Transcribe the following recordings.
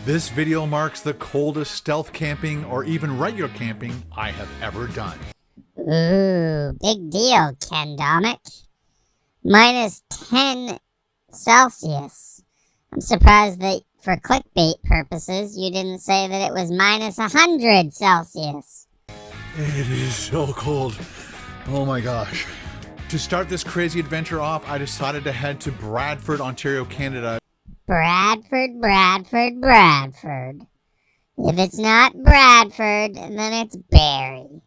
This video marks the coldest stealth camping or even regular camping I have ever done. Ooh, big deal, Ken Domik. -10 Celsius. I'm surprised that for clickbait purposes, you didn't say that it was -100 Celsius. It is so cold. Oh my gosh. To start this crazy adventure off, I decided to head to Bradford, Ontario, Canada. Bradford. If it's not Bradford, then it's Barrie.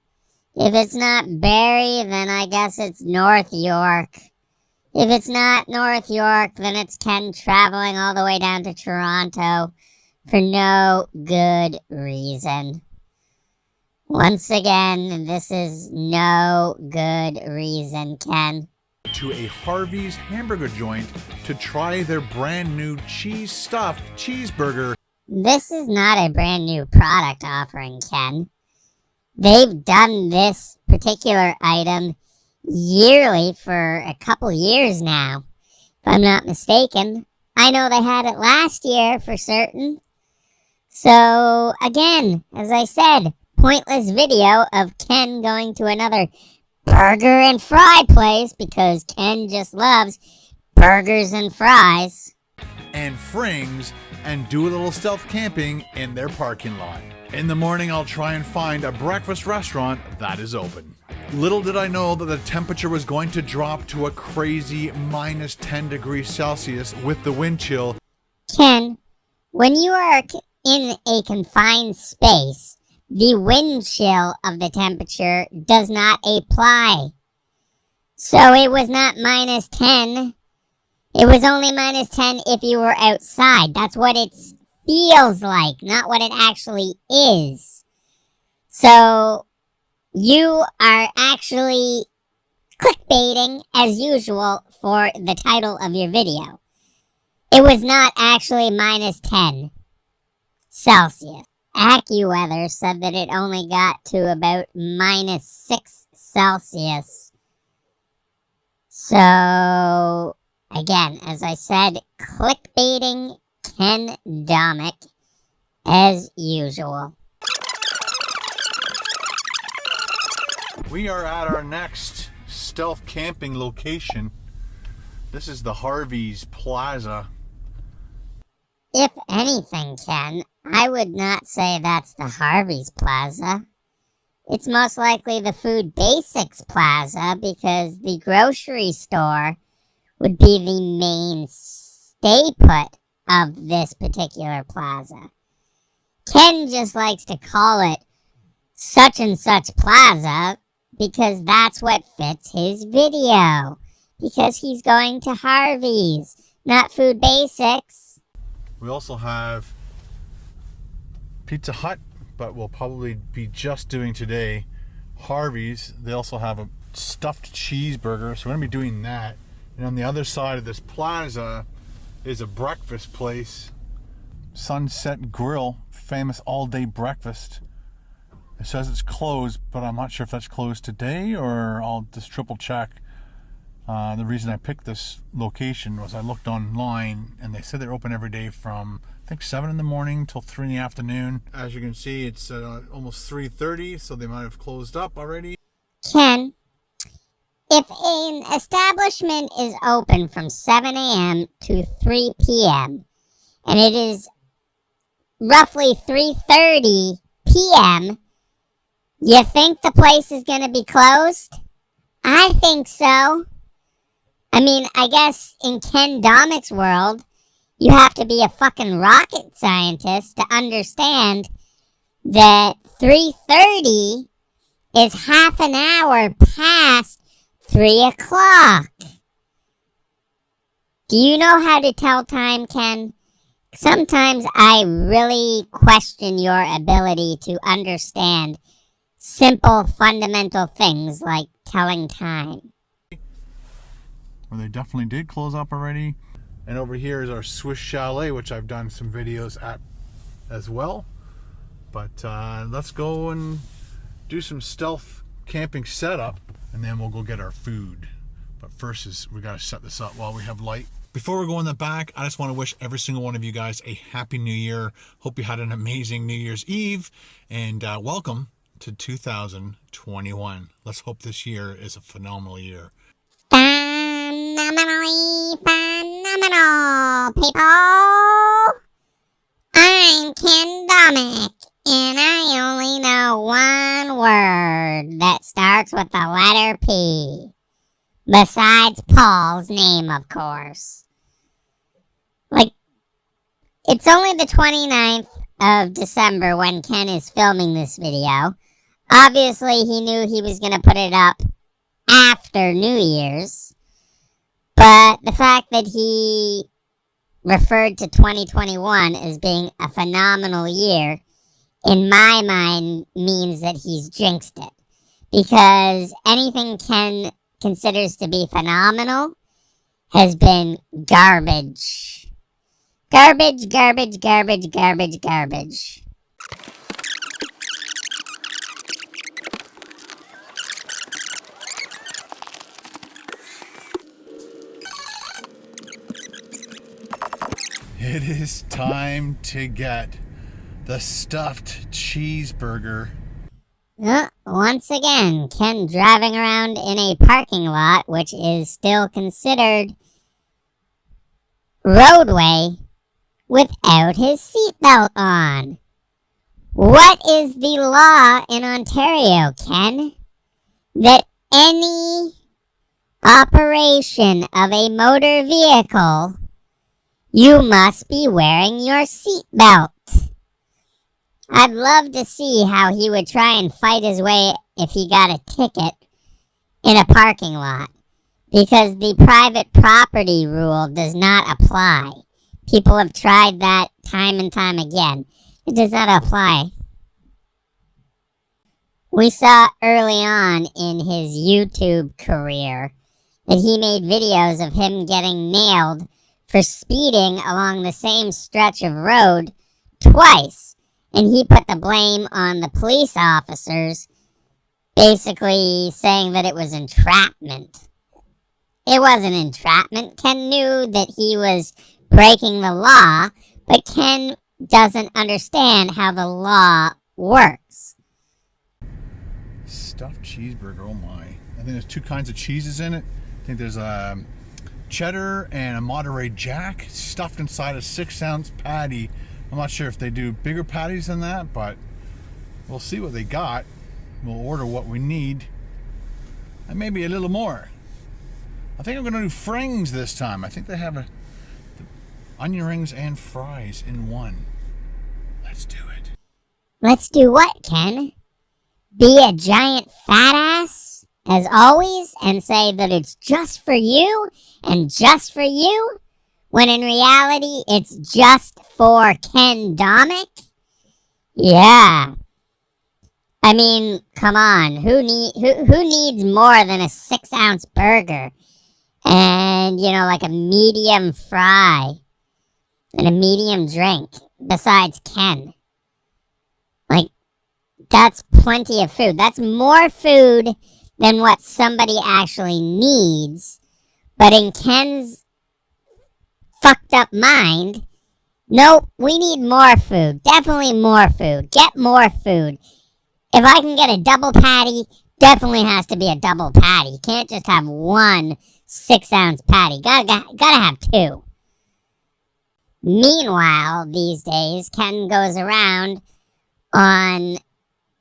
If it's not Barrie, then I guess it's North York. If it's not North York, then it's Ken traveling all the way down to Toronto for no good reason. Once again, this is no good reason, Ken. To a Harvey's hamburger joint to try their brand new cheese stuffed cheeseburger. This is not a brand new product offering, Ken. They've done this particular item yearly for a couple years now, if I'm not mistaken. I know they had it last year for certain. So, again, as I said, pointless video of Ken going to another burger and fry place because Ken just loves burgers and fries. And frings and do a little stealth camping in their parking lot. In the morning, I'll try and find a breakfast restaurant that is open. Little did I know that the temperature was going to drop to a crazy -10 degrees Celsius with the wind chill. Ken, when you are in a confined space, the wind chill of the temperature does not apply. So it was not -10. It was only -10 if you were outside. That's what it feels like, not what it actually is. So you are actually clickbaiting as usual for the title of your video. It was not actually -10 Celsius. AccuWeather said that it only got to about -6 Celsius. So, again, as I said, clickbaiting Ken Domik as usual. We are at our next stealth camping location. This is the Harvey's Plaza. If anything, Ken, I would not say that's the Harvey's Plaza. It's most likely the Food Basics Plaza because the grocery store would be the main stay put of this particular plaza. Ken just likes to call it such and such plaza because that's what fits his video. Because he's going to Harvey's, not Food Basics. We also have Pizza Hut, but we'll probably be just doing today Harvey's. They also have a stuffed cheeseburger, so we're going to be doing that. And on the other side of this plaza is a breakfast place, Sunset Grill, famous all-day breakfast. It says it's closed, but I'm not sure if that's closed today, or I'll just triple check. The reason I picked this location was I looked online and they said they're open every day from I think 7 in the morning till 3 in the afternoon. As you can see, it's almost 3:30, so they might have closed up already. Ken, if an establishment is open from 7 a.m. to 3 p.m. and it is roughly 3:30 p.m., you think the place is going to be closed? I think so. I mean, I guess in Ken Domik's world, you have to be a fucking rocket scientist to understand that 3:30 is half an hour past 3 o'clock. Do you know how to tell time, Ken? Sometimes I really question your ability to understand simple, fundamental things like telling time. Well, they definitely did close up already. And over here is our Swiss Chalet, which I've done some videos at as well. But let's go and do some stealth camping setup, and then we'll go get our food. But first we got to set this up while we have light. Before we go in the back, I just want to wish every single one of you guys a happy new year. Hope you had an amazing New Year's Eve, and welcome to 2021. Let's hope this year is a phenomenal year. Phenomenally phenomenal, people! I'm Domik, and I only know one word that starts with the letter P. Besides Paul's name, of course. It's only the 29th of December when Ken is filming this video. Obviously, he knew he was going to put it up after New Year's. But the fact that he referred to 2021 as being a phenomenal year, in my mind, means that he's jinxed it. Because anything Ken considers to be phenomenal has been garbage. Garbage, garbage, garbage, garbage, garbage. It is time to get the stuffed cheeseburger. Once again, Ken driving around in a parking lot, which is still considered roadway, without his seatbelt on. What is the law in Ontario, Ken? That any operation of a motor vehicle, you must be wearing your seatbelt. I'd love to see how he would try and fight his way if he got a ticket in a parking lot, because the private property rule does not apply. People have tried that time and time again. It does not apply. We saw early on in his YouTube career that he made videos of him getting nailed for speeding along the same stretch of road twice. And he put the blame on the police officers, basically saying that it was entrapment. It wasn't entrapment. Ken knew that he was breaking the law, but Ken doesn't understand how the law works. Stuffed cheeseburger, oh my. I think there's two kinds of cheeses in it. I think there's a cheddar and a Monterey Jack stuffed inside a 6-ounce patty. I'm not sure if they do bigger patties than that, but we'll see what they got. We'll order what we need, and maybe a little more. I think I'm going to do frings this time. I think they have the onion rings and fries in one. Let's do it. Let's do what, Ken? Be a giant fat ass, as always, and say that it's just for you and just for you, when in reality it's just for Ken Domik? Yeah. I mean, come on. Who needs more than a 6-ounce burger and, like a medium fry and a medium drink besides Ken? That's plenty of food. That's more food than what somebody actually needs. But in Ken's fucked up mind, nope, we need more food. Definitely more food. Get more food. If I can get a double patty, definitely has to be a double patty. You can't just have one 6-ounce patty. Gotta have two. Meanwhile, these days, Ken goes around on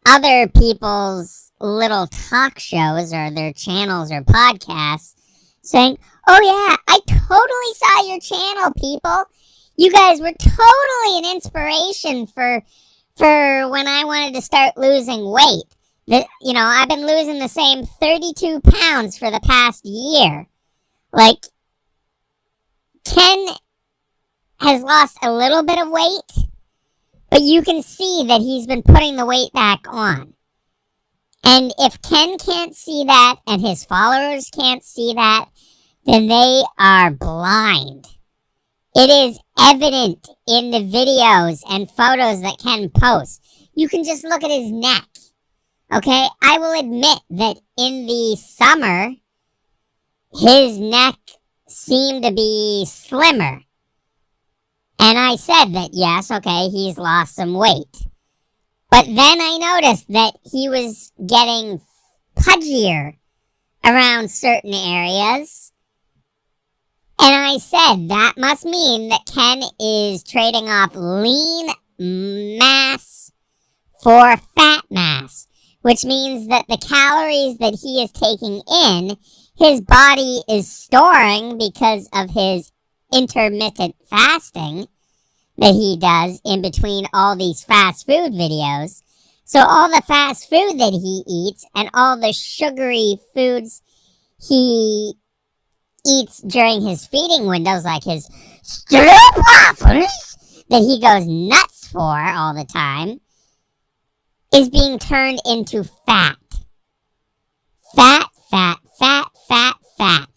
other people's little talk shows or their channels or podcasts saying, oh yeah, I totally saw your channel, people. You guys were totally an inspiration for when I wanted to start losing weight. I've been losing the same 32 pounds for the past year. Ken has lost a little bit of weight, but you can see that he's been putting the weight back on. And if Ken can't see that and his followers can't see that, then they are blind. It is evident in the videos and photos that Ken posts. You can just look at his neck. Okay? I will admit that in the summer, his neck seemed to be slimmer. And I said that, yes, okay, he's lost some weight. But then I noticed that he was getting pudgier around certain areas. And I said that must mean that Ken is trading off lean mass for fat mass, which means that the calories that he is taking in, his body is storing because of his intermittent fasting that he does in between all these fast food videos. So all the fast food that he eats and all the sugary foods he eats during his feeding windows, like his stroopwafels that he goes nuts for all the time, is being turned into fat. Fat, fat, fat, fat, fat.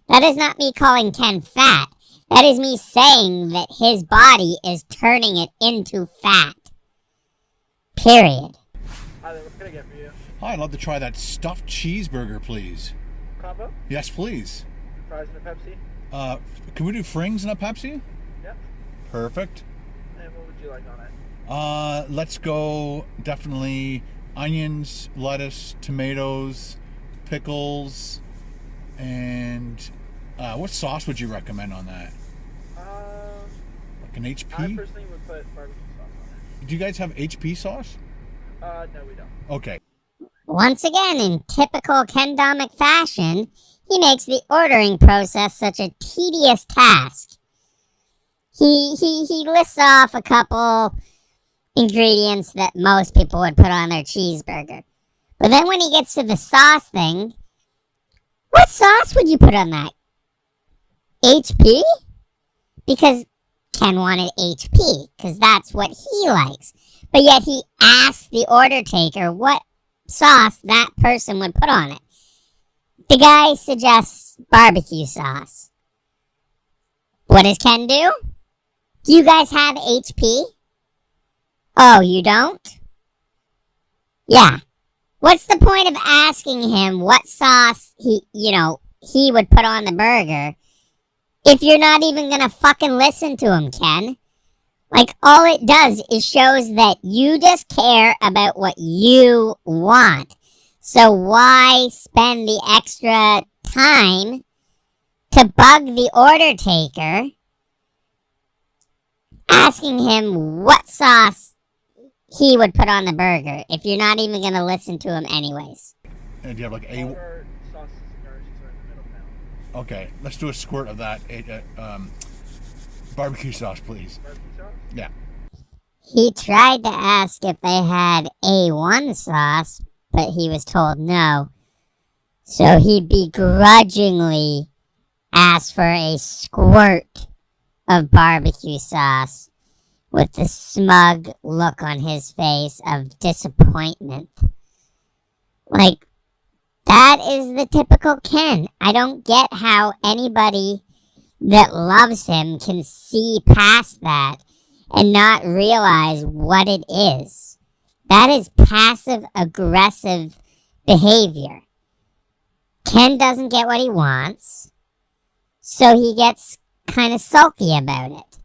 That is not me calling Ken fat. That is me saying that his body is turning it into fat. Period. Hi there, what can I get for you? Hi, I'd love to try that stuffed cheeseburger, please. Combo? Yes, please. Fries and a Pepsi? Can we do frings and a Pepsi? Yep. Perfect. And what would you like on it? Let's go definitely onions, lettuce, tomatoes, pickles, and what sauce would you recommend on that? Like an HP? I personally would put barbecue sauce on Do you guys have HP sauce? it. No, we don't. Okay. Once again, in typical Ken Domik fashion, he makes the ordering process such a tedious task. He lists off a couple ingredients that most people would put on their cheeseburger. But then when he gets to the sauce thing, what sauce would you put on that? HP? Because Ken wanted HP, because that's what he likes. But yet he asked the order taker what sauce that person would put on it. The guy suggests barbecue sauce. What does Ken do? Do you guys have HP? Oh, you don't? Yeah. What's the point of asking him what sauce he would put on the burger if you're not even gonna fucking listen to him, Ken? Like, all it does is shows that you just care about what you want. So why spend the extra time to bug the order taker asking him what sauce he would put on the burger if you're not even going to listen to him anyways? And do you have like All of our sauces and garnishes are in the middle now. Okay, let's do a squirt of that barbecue sauce, please. Barbecue sauce? Yeah. He tried to ask if they had A1 sauce, but he was told no. So he begrudgingly asked for a squirt of barbecue sauce with the smug look on his face of disappointment. Like, that is the typical Ken. I don't get how anybody that loves him can see past that and not realize what it is. That is passive-aggressive behavior. Ken doesn't get what he wants, so he gets kind of sulky about it.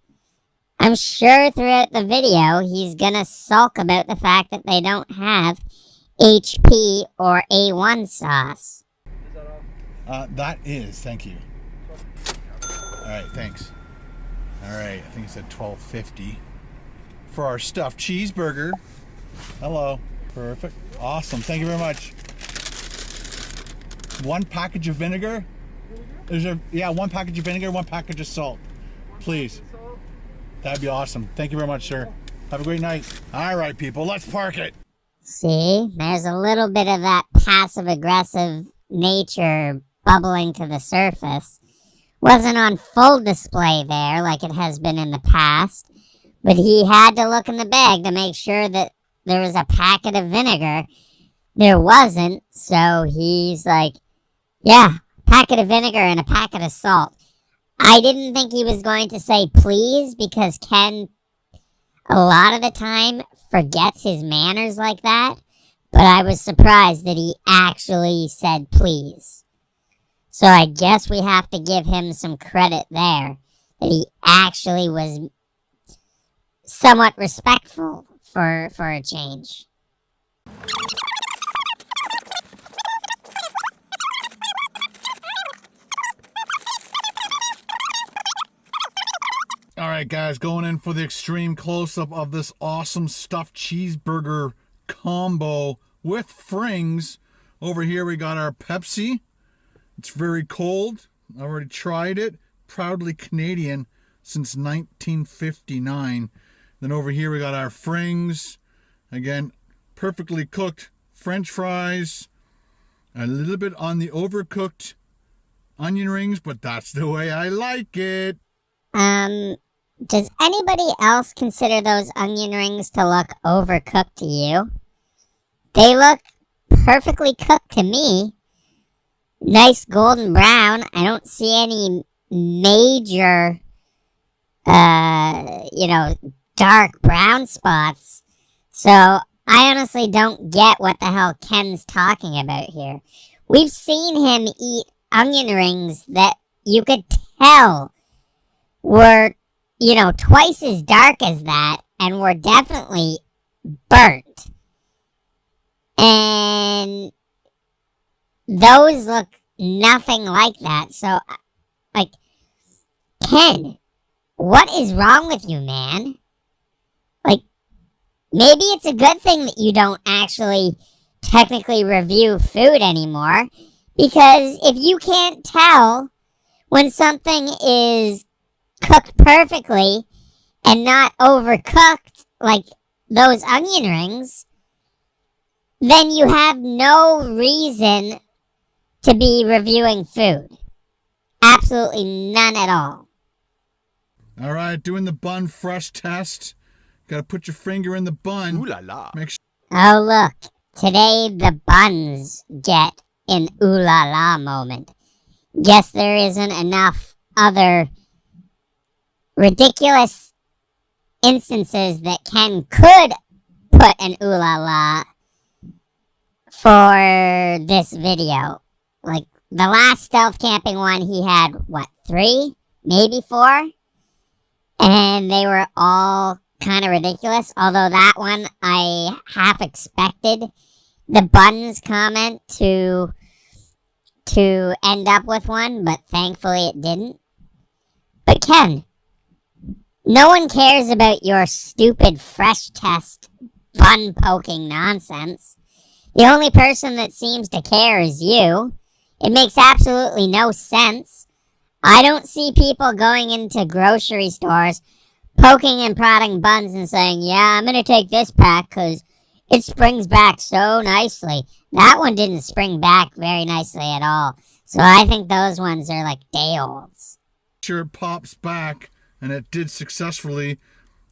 I'm sure throughout the video he's gonna sulk about the fact that they don't have HP or A1 sauce. Is that all? That is, thank you. Alright, thanks. Alright, I think it said $12.50 for our stuffed cheeseburger. Hello. Perfect. Awesome. Thank you very much. One package of vinegar? One package of vinegar, one package of salt. Please. That'd be awesome. Thank you very much, sir. Have a great night. Alright, people, let's park it. See, there's a little bit of that passive-aggressive nature bubbling to the surface. Wasn't on full display there like it has been in the past, but he had to look in the bag to make sure that there was a packet of vinegar. There wasn't, so he's like, yeah, packet of vinegar and a packet of salt. I didn't think he was going to say please, because Ken, a lot of the time, forgets his manners like that, but I was surprised that he actually said please. So I guess we have to give him some credit there, that he actually was somewhat respectful for a change. All right, guys, going in for the extreme close-up of this awesome stuffed cheeseburger combo with frings. Over here we got our Pepsi. It's very cold. I already tried it. Proudly Canadian since 1959. Then over here we got our frings. Again, perfectly cooked French fries. A little bit on the overcooked onion rings, but that's the way I like it. Does anybody else consider those onion rings to look overcooked to you? They look perfectly cooked to me. Nice golden brown. I don't see any major, dark brown spots. So I honestly don't get what the hell Ken's talking about here. We've seen him eat onion rings that you could tell were, twice as dark as that and were definitely burnt. And those look nothing like that. So, Ken, what is wrong with you, man? Maybe it's a good thing that you don't actually technically review food anymore. Because if you can't tell when something is cooked perfectly and not overcooked like those onion rings, then you have no reason to be reviewing food. Absolutely none at all. All right, doing the bun fresh test. Got to put your finger in the bun. Ooh la la. Make sure. Oh, look. Today the buns get an ooh la la moment. Guess there isn't enough other ridiculous instances that Ken could put an ooh la la for this video. Like the last stealth camping one, he had, 3? Maybe 4? And they were all kind of ridiculous. Although that one, I half expected the buns comment to end up with one, but thankfully it didn't. But Ken, no one cares about your stupid fresh test bun poking nonsense. The only person that seems to care is you. It makes absolutely no sense. I don't see people going into grocery stores poking and prodding buns and saying, yeah, I'm going to take this pack because it springs back so nicely. That one didn't spring back very nicely at all. So I think those ones are like day olds. Sure it pops back, and it did successfully.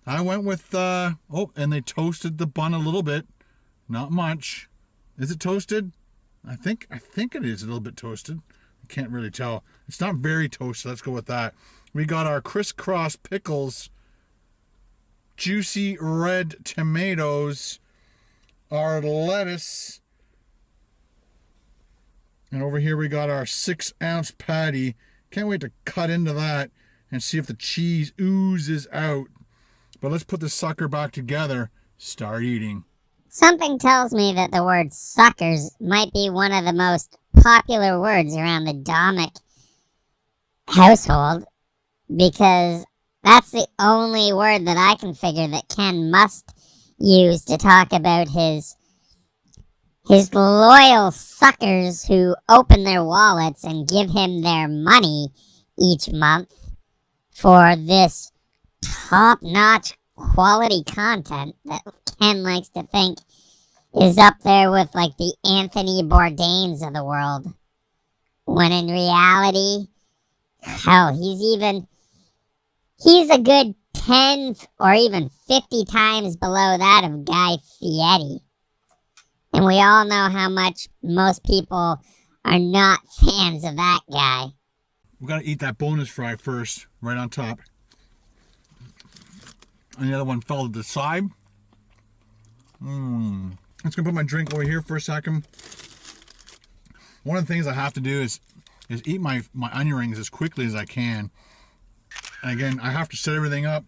I went with, and they toasted the bun a little bit. Not much. Is it toasted? I think it is a little bit toasted. I can't really tell. It's not very toasted. Let's go with that. We got our crisscross pickles, juicy red tomatoes, our lettuce, and over here we got our 6-ounce patty. Can't wait to cut into that and see if the cheese oozes out. But let's put this sucker back together. Start eating. Something tells me that the word suckers might be one of the most popular words around the Domik household, because that's the only word that I can figure that Ken must use to talk about his loyal suckers who open their wallets and give him their money each month for this top-notch quality content that Ken likes to think is up there with like the Anthony Bourdains of the world. When in reality, hell, he's a good 10 or even 50 times below that of Guy Fieri. And we all know how much most people are not fans of that guy. We gotta eat that bonus fry first, right on top. And the other one fell to the side. I'm just gonna put my drink over here for a second. One of the things I have to do is is eat my onion rings as quickly as I can. And again, I have to set everything up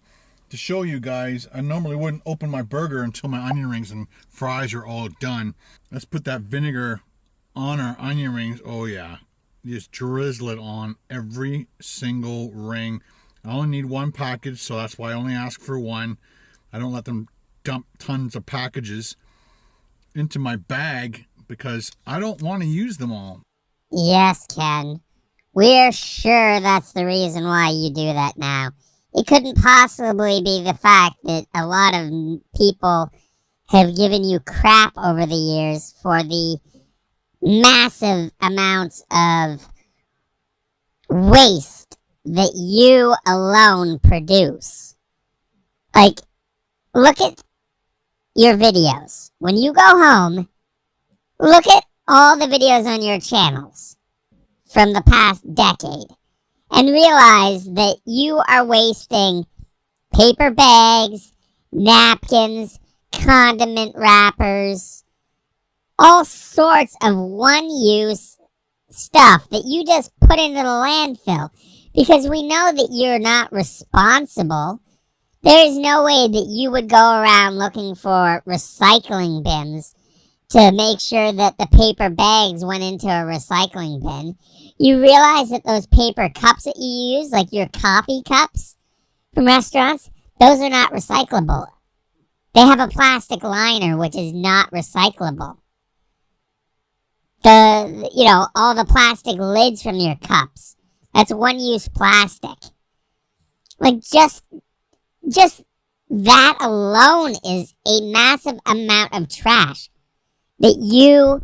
to show you guys. I normally wouldn't open my burger until my onion rings and fries are all done. Let's put that vinegar on our onion rings. Oh yeah, just drizzle it on every single ring. I only need one package, so that's why I only ask for one. I don't let them dump tons of packages into my bag because I don't want to use them all. Yes, Ken. We're sure that's the reason why you do that now. It couldn't possibly be the fact that a lot of people have given you crap over the years for the massive amounts of waste that you alone produce. Like, look at your videos. When you go home, look at all the videos on your channels from the past decade and realize that you are wasting paper bags, napkins, condiment wrappers, all sorts of one-use stuff that you just put into the landfill because we know that you're not responsible. There is no way that you would go around looking for recycling bins to make sure that the paper bags went into a recycling bin. You realize that those paper cups that you use, like your coffee cups from restaurants, those are not recyclable. They have a plastic liner, which is not recyclable. All the plastic lids from your cups, that's one-use plastic. Like, just that alone is a massive amount of trash that you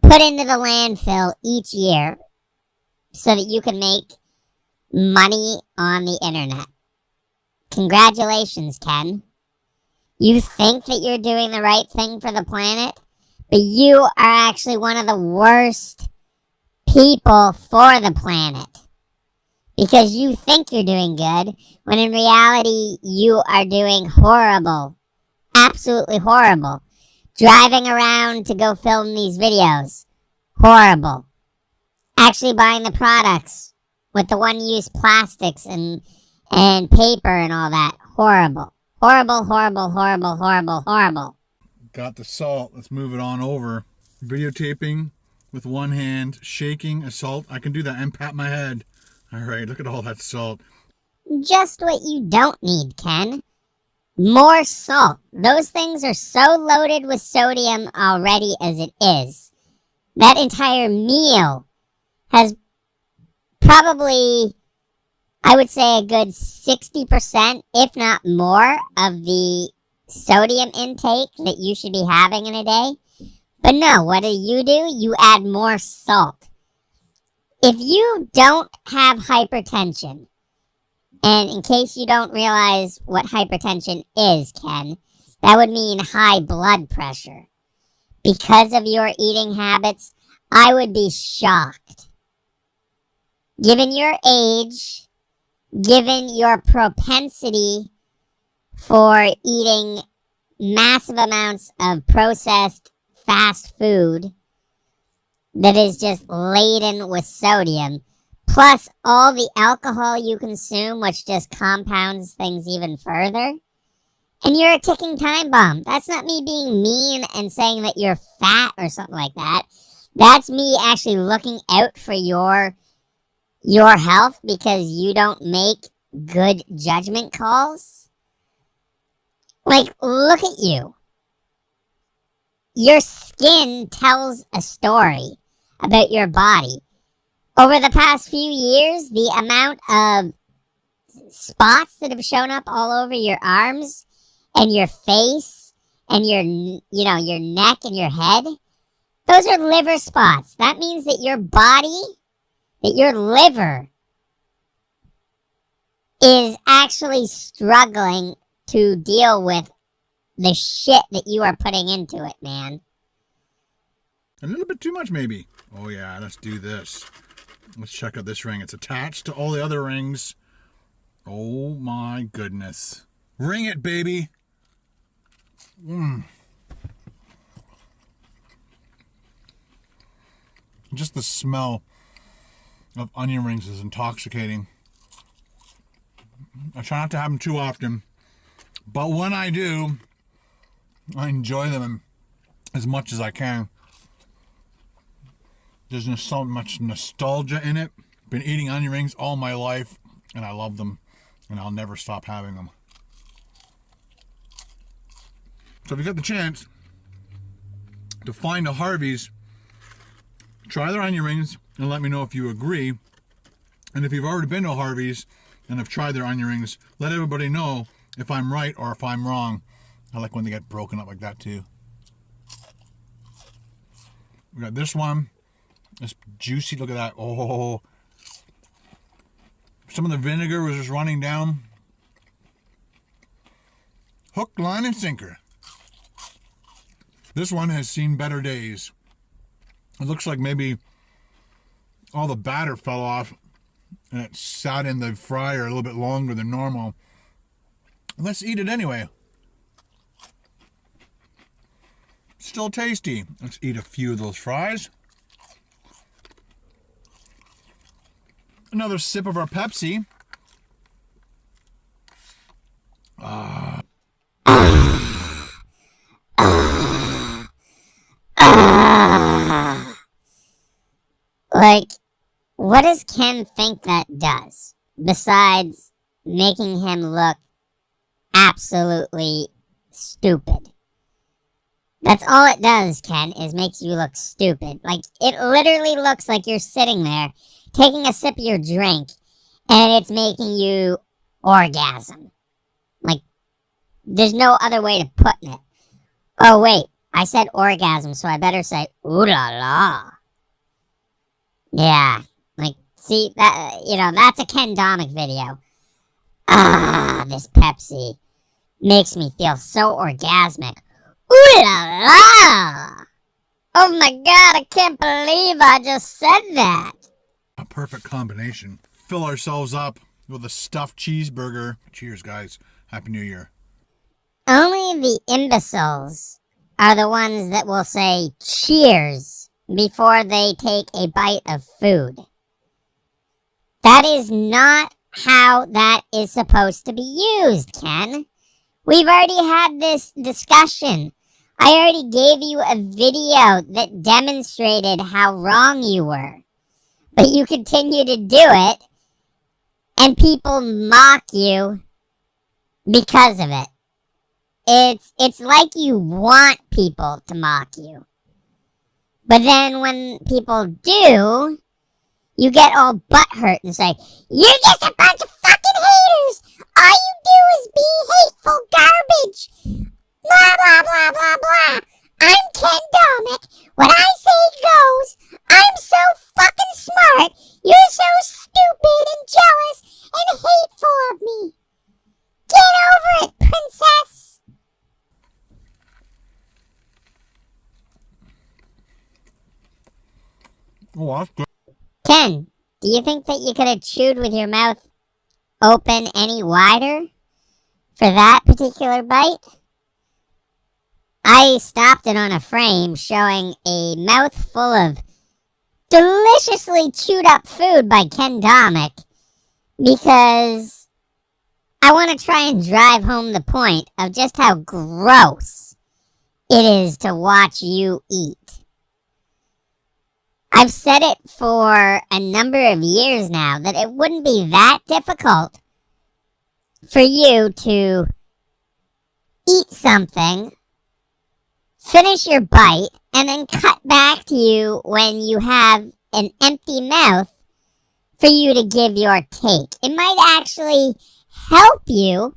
put into the landfill each year so that you can make money on the internet. Congratulations, Ken. You think that you're doing the right thing for the planet, but you are actually one of the worst people for the planet. Because you think you're doing good, when in reality, you are doing horrible. Absolutely horrible. Driving around to go film these videos. Horrible. Actually buying the products with the one-use plastics and paper and all that. Horrible. Horrible, horrible, horrible, horrible, horrible. Got the salt. Let's move it on over. Videotaping with one hand, shaking a salt. I can do that and pat my head. All right, look at all that salt. Just what you don't need, Ken. More salt. Those things are so loaded with sodium already as it is. That entire meal has probably, I would say, a good 60%, if not more, of the sodium intake that you should be having in a day. But no, what do? You add more salt. If you don't have hypertension, and in case you don't realize what hypertension is, Ken, that would mean high blood pressure. Because of your eating habits, I would be shocked. Given your age, given your propensity for eating massive amounts of processed fast food that is just laden with sodium, plus all the alcohol you consume, which just compounds things even further. And you're a ticking time bomb. That's not me being mean and saying that you're fat or something like that. That's me actually looking out for your health because you don't make good judgment calls. Like, look at you. Your skin tells a story about your body. Over the past few years, the amount of spots that have shown up all over your arms and your face and your neck and your head, those are liver spots. That means that your body, that your liver is actually struggling to deal with the shit that you are putting into it, man. A little bit too much, maybe. Oh yeah, let's do this. Let's check out this ring. It's attached to all the other rings. Oh my goodness. Ring it, baby. Just the smell of onion rings is intoxicating. I try not to have them too often, but when I do, I enjoy them as much as I can. There's just so much nostalgia in it. Been eating onion rings all my life, and I love them, and I'll never stop having them. So if you get the chance to find a Harvey's, try their onion rings and let me know if you agree. And if you've already been to a Harvey's and have tried their onion rings, let everybody know if I'm right or if I'm wrong. I like when they get broken up like that too. We got this one. It's juicy. Look at that. Oh. Some of the vinegar was just running down. Hook, line, and sinker. This one has seen better days. It looks like maybe all the batter fell off and it sat in the fryer a little bit longer than normal. Let's eat it anyway. Still tasty. Let's eat a few of those fries. Another sip of our Pepsi. Like, what does Ken think that does? Besides making him look absolutely stupid. That's all it does, Ken, is makes you look stupid. Like, it literally looks like you're sitting there taking a sip of your drink and it's making you orgasm. Like, there's no other way to put it. Oh, wait, I said orgasm, so I better say ooh la la. Yeah, like, see, that, you know, that's a Ken Domik video. Ah, this Pepsi makes me feel so orgasmic. Ooh la la! Oh my god, I can't believe I just said that. A perfect combination. Fill ourselves up with a stuffed cheeseburger. Cheers, guys. Happy New Year. Only the imbeciles are the ones that will say cheers before they take a bite of food. That is not how that is supposed to be used, Ken. We've already had this discussion. I already gave you a video that demonstrated how wrong you were. But you continue to do it, and people mock you because of it. It's like you want people to mock you. But then when people do, you get all butthurt and say, you're just a bunch of fucking haters! All you do is be hateful garbage! Blah, blah, blah, blah, blah! I'm Ken Domik. What I say goes. I'm so fucking smart. You're so stupid and jealous and hateful of me. Get over it, princess. Oh, that's good. Ken, do you think that you could have chewed with your mouth open any wider for that particular bite? I stopped it on a frame showing a mouthful of deliciously chewed up food by Ken Domik because I want to try and drive home the point of just how gross it is to watch you eat. I've said it for a number of years now that it wouldn't be that difficult for you to eat something, finish your bite, and then cut back to you when you have an empty mouth for you to give your take. It might actually help you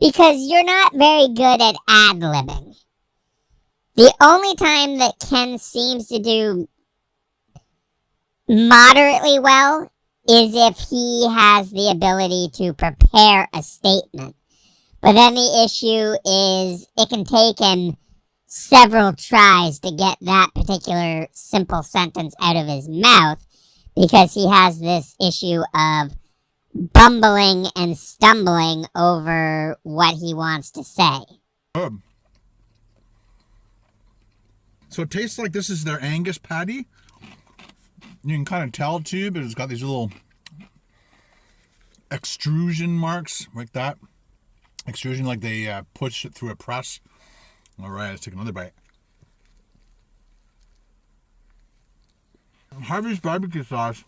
because you're not very good at ad-libbing. The only time that Ken seems to do moderately well is if he has the ability to prepare a statement. But then the issue is it can take him several tries to get that particular simple sentence out of his mouth because he has this issue of bumbling and stumbling over what he wants to say. So it tastes like this is their Angus patty. You can kind of tell too, but it's got these little extrusion marks like that. Extrusion, like they push it through a press. All right, let's take another bite. Harvey's barbecue sauce.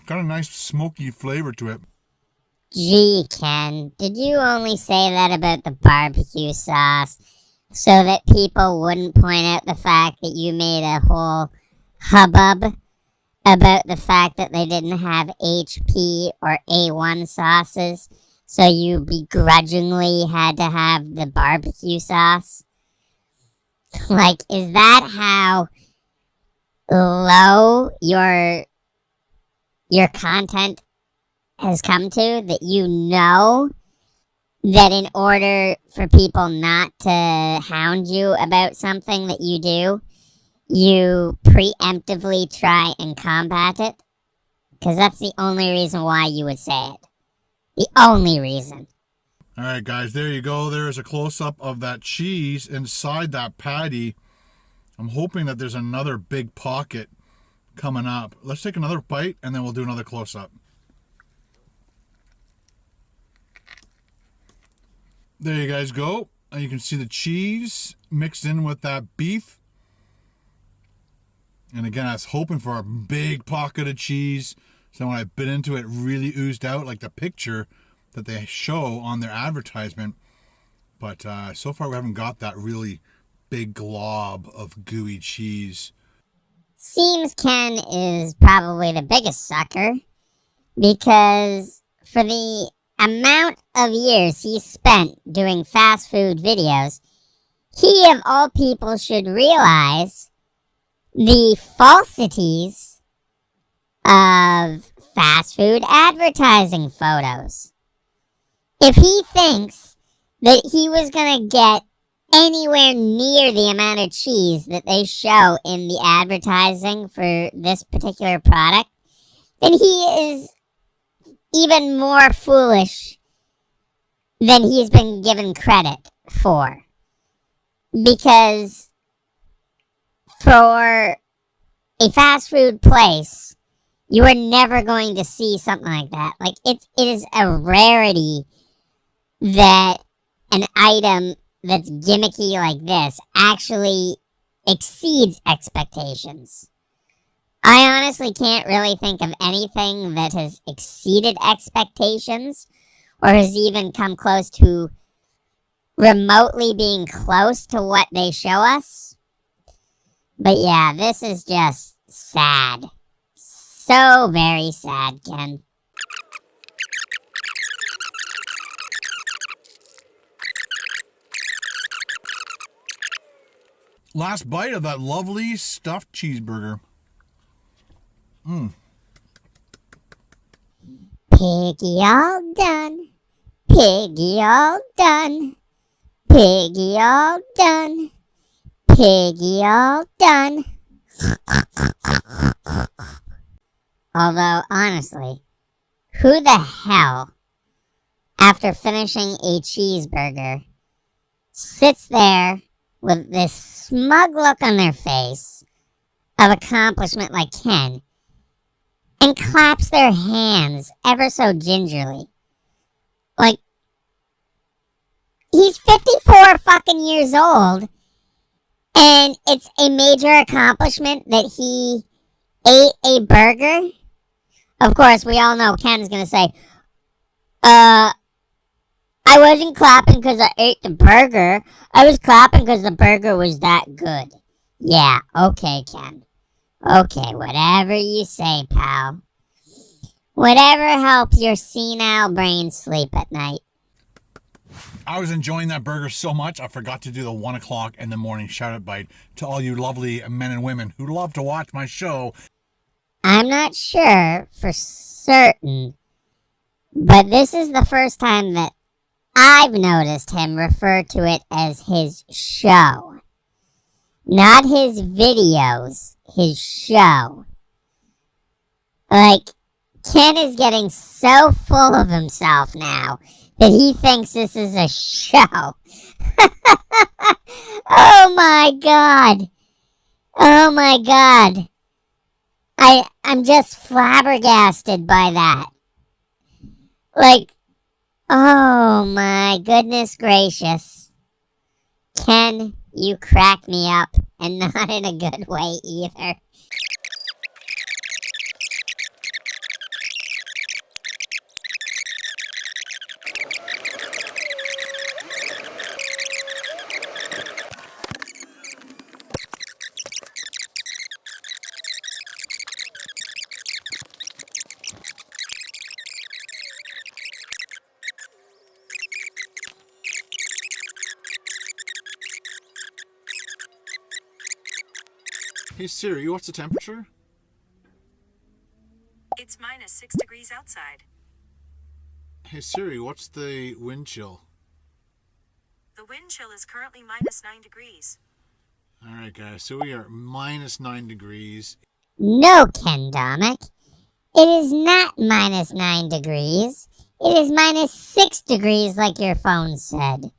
Got a nice smoky flavor to it. Gee, Ken, did you only say that about the barbecue sauce so that people wouldn't point out the fact that you made a whole hubbub about the fact that they didn't have HP or A1 sauces, so you begrudgingly had to have the barbecue sauce? Like, is that how low your content has come to, that you know that in order for people not to hound you about something that you do, you preemptively try and combat it? Because that's the only reason why you would say it. The only reason. All right, guys, there you go. There's a close-up of that cheese inside that patty. I'm hoping that there's another big pocket coming up. Let's take another bite, and then we'll do another close-up. There you guys go. You can see the cheese mixed in with that beef. And again, I was hoping for a big pocket of cheese. So when I bit into it, it really oozed out like the picture that they show on their advertisement. But so far, we haven't got that really big glob of gooey cheese. Seems Ken is probably the biggest sucker, because for the amount of years he spent doing fast food videos, he of all people should realize the falsities of fast food advertising photos. If he thinks that he was going to get anywhere near the amount of cheese that they show in the advertising for this particular product, then he is even more foolish than he's been given credit for. Because for a fast food place, you are never going to see something like that. Like, it is a rarity that an item that's gimmicky like this actually exceeds expectations. I honestly can't really think of anything that has exceeded expectations or has even come close to remotely being close to what they show us. But yeah, this is just sad. So very sad, Ken. Last bite of that lovely stuffed cheeseburger. Piggy all done. Piggy all done. Piggy all done. Piggy all done. Although, honestly, who the hell, after finishing a cheeseburger, sits there with this smug look on their face of accomplishment like Ken and claps their hands ever so gingerly? Like, he's 54 fucking years old, and it's a major accomplishment that he ate a burger? Of course, we all know Ken's gonna say, I wasn't clapping because I ate the burger. I was clapping because the burger was that good. Yeah, okay, Ken. Okay, whatever you say, pal. Whatever helps your senile brain sleep at night. I was enjoying that burger so much, I forgot to do the 1 o'clock in the morning shout-out bite to all you lovely men and women who love to watch my show. I'm not sure for certain, but this is the first time that I've noticed him refer to it as his show. Not his videos, his show. Like, Ken is getting so full of himself now that he thinks this is a show. Oh my God. Oh my God. I'm just flabbergasted by that. Like, oh my goodness gracious. Ken, you crack me up, and not in a good way either. Hey Siri, what's the temperature? It's -6 degrees outside. Hey Siri, what's the wind chill? The wind chill is currently -9 degrees. Alright guys, so we are -9 degrees. No, Ken Domik. It is not -9 degrees. It is -6 degrees like your phone said.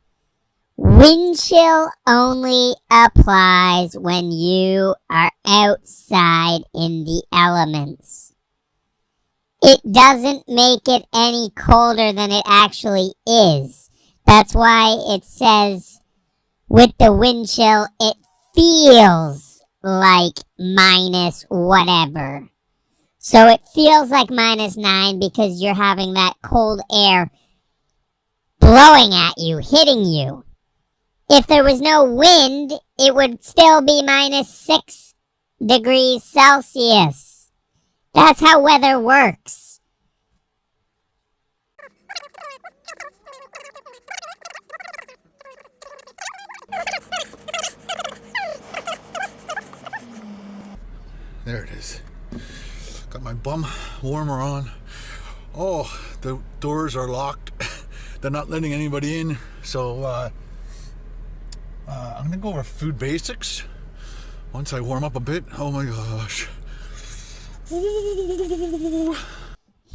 Wind chill only applies when you are outside in the elements. It doesn't make it any colder than it actually is. That's why it says with the wind chill, it feels like minus whatever. So it feels like -9 because you're having that cold air blowing at you, hitting you. If there was no wind, it would still be -6 degrees Celsius. That's how weather works. There it is. Got my bum warmer on. Oh, the doors are locked. They're not letting anybody in. So, I'm gonna go over food basics once I warm up a bit. Oh my gosh.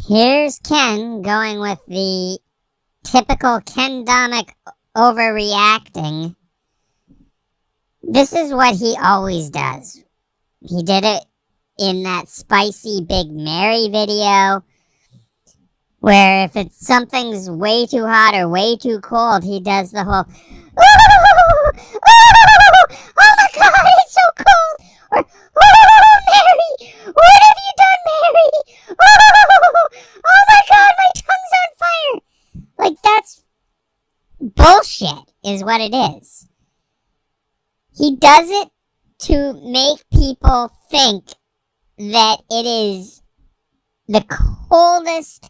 Here's Ken going with the typical Ken Domik overreacting. This is what he always does. He did it in that spicy Big Mary video, where if it's something's way too hot or way too cold, he does the whole, oh my God, it's so cold, or, oh, Mary, what have you done, Mary, oh my God, my tongue's on fire. Like, that's bullshit is what it is. He does it to make people think that it is the coldest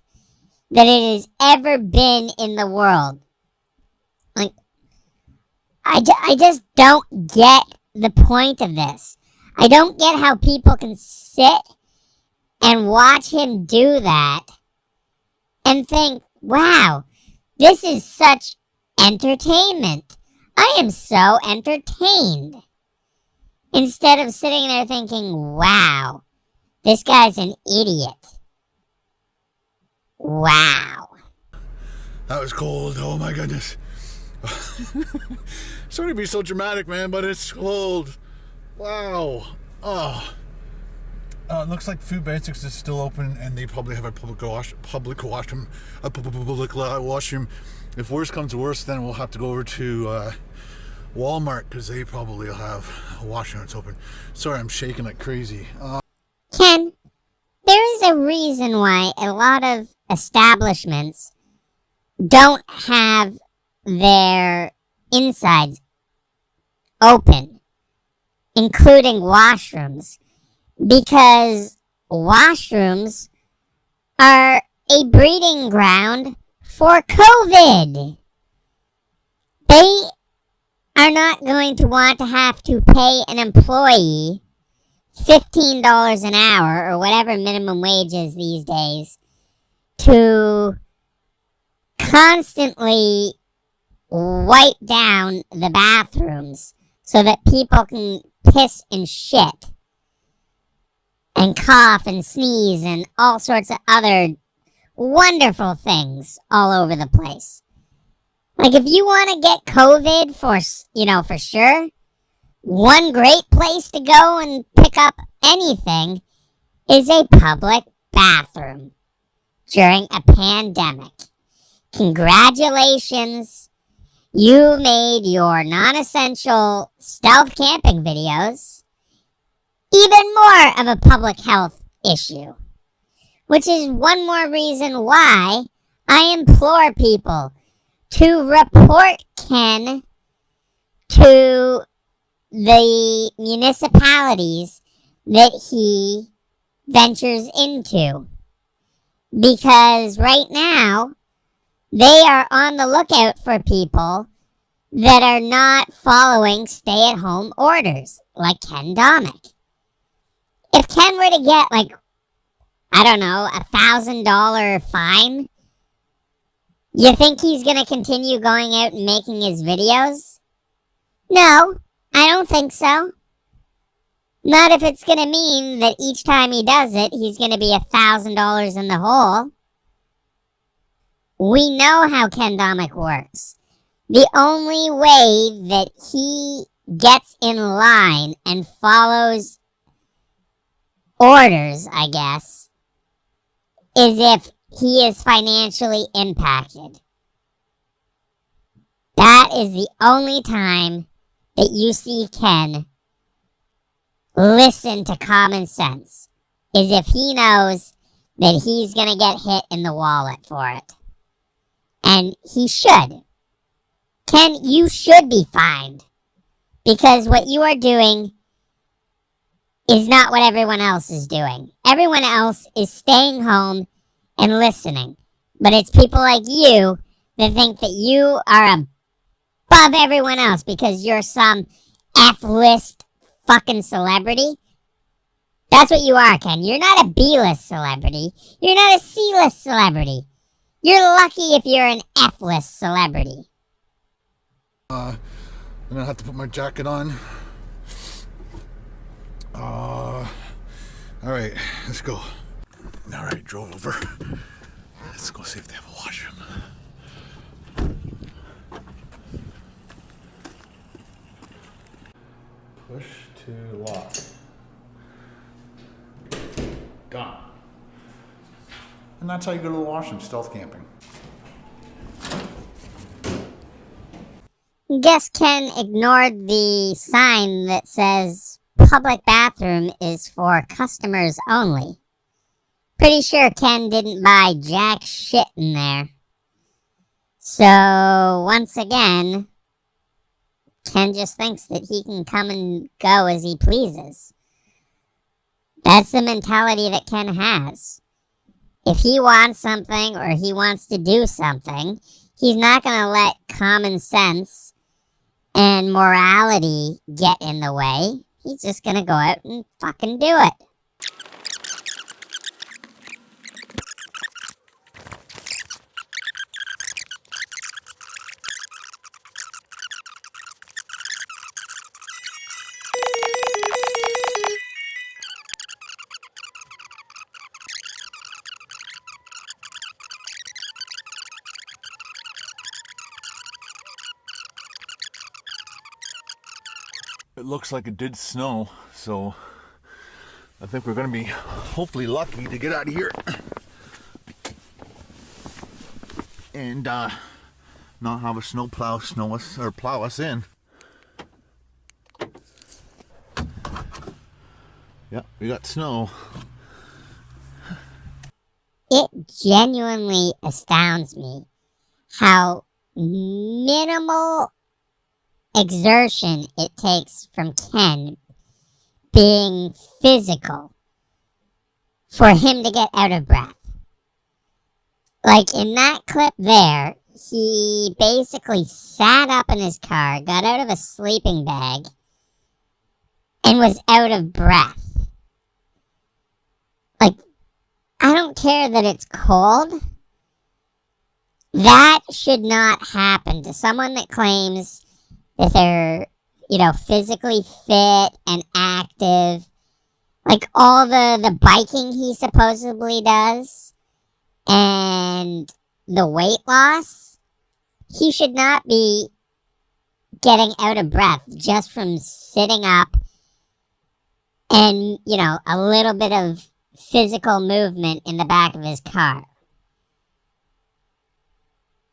that it has ever been in the world. Like, I just don't get the point of this. I don't get how people can sit and watch him do that and think, wow, this is such entertainment. I am so entertained. Instead of sitting there thinking, wow, this guy's an idiot. Wow. That was cold. Oh my goodness. Sorry to be so dramatic, man, but it's cold. Wow. Oh. Looks like Food Basics is still open, and they probably have a public washroom. If worse comes to worse, then we'll have to go over to Walmart because they probably will have a washroom that's open. Sorry, I'm shaking like crazy. Ken, there is a reason why a lot of establishments don't have their insides open, including washrooms, because washrooms are a breeding ground for COVID. They are not going to want to have to pay an employee $15 an hour or whatever minimum wage is these days to constantly wipe down the bathrooms so that people can piss and shit and cough and sneeze and all sorts of other wonderful things all over the place. Like, if you want to get COVID for sure, one great place to go and pick up anything is a public bathroom during a pandemic. Congratulations, you made your non-essential stealth camping videos even more of a public health issue. Which is one more reason why I implore people to report Ken to the municipalities that he ventures into. Because right now, they are on the lookout for people that are not following stay-at-home orders, like Ken Domik. If Ken were to get, like, I don't know, $1,000 fine, you think he's going to continue going out and making his videos? No, I don't think so. Not if it's going to mean that each time he does it, he's going to be $1,000 in the hole. We know how Ken Domik works. The only way that he gets in line and follows orders, I guess, is if he is financially impacted. That is the only time that you see Ken listen to common sense, is if he knows that he's going to get hit in the wallet for it. And he should. Ken, you should be fined, because what you are doing is not what everyone else is doing. Everyone else is staying home and listening. But it's people like you that think that you are above everyone else because you're some F-list fucking celebrity. That's what you are, Ken. You're not a B-list celebrity. You're not a C-list celebrity. You're lucky if you're an F-list celebrity. I'm gonna have to put my jacket on. Alright, let's go. Alright, drove over. Let's go see if they have a washroom. Push to lock. Done. And that's how you go to the washroom, stealth camping. Guess Ken ignored the sign that says public bathroom is for customers only. Pretty sure Ken didn't buy jack shit in there. So, once again, Ken just thinks that he can come and go as he pleases. That's the mentality that Ken has. If he wants something or he wants to do something, he's not going to let common sense and morality get in the way. He's just going to go out and fucking do it. It looks like it did snow, so I think we're going to be hopefully lucky to get out of here and not have a snowplow snow us or plow us in. Yeah, we got snow. It genuinely astounds me how minimal exertion it takes from Ken being physical for him to get out of breath. Like in that clip there, he basically sat up in his car, got out of a sleeping bag, and was out of breath. Like, I don't care that it's cold. That should not happen to someone that claims that they're, physically fit and active. Like all the biking he supposedly does and the weight loss. He should not be getting out of breath just from sitting up and, a little bit of physical movement in the back of his car.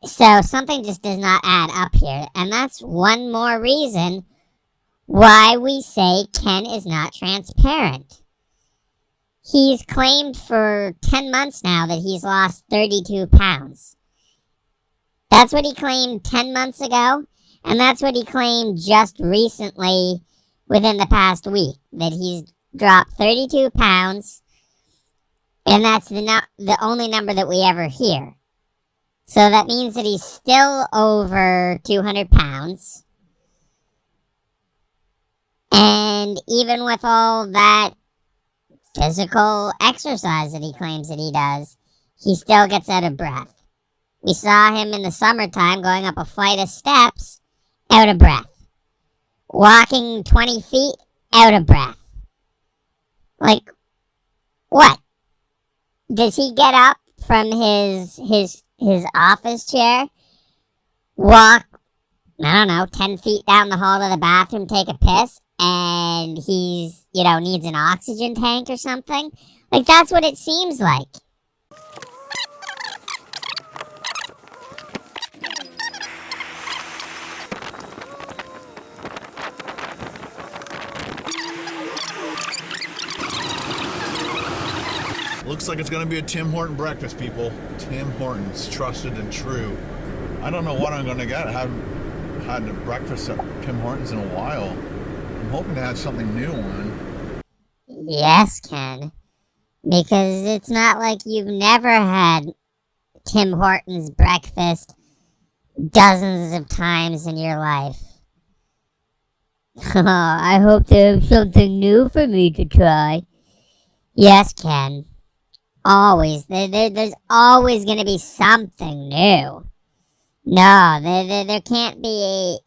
So something just does not add up here. And that's one more reason why we say Ken is not transparent. He's claimed for 10 months now that he's lost 32 pounds. That's what he claimed 10 months ago. And that's what he claimed just recently within the past week. That he's dropped 32 pounds. And that's the only number that we ever hear. So that means that he's still over 200 pounds. And even with all that physical exercise that he claims that he does, he still gets out of breath. We saw him in the summertime going up a flight of steps, out of breath. Walking 20 feet, out of breath. Like, what? Does he get up from his office chair, walk, I don't know, 10 feet down the hall to the bathroom, take a piss, and he's, needs an oxygen tank or something? Like, that's what it seems like. Looks like it's going to be a Tim Horton breakfast, people. Tim Hortons, trusted and true. I don't know what I'm going to get. I haven't had a breakfast at Tim Hortons in a while. I'm hoping to have something new on. Yes, Ken. Because it's not like you've never had Tim Hortons breakfast dozens of times in your life. I hope they have something new for me to try. Yes, Ken. Always. There's always going to be something new. No, there can't be,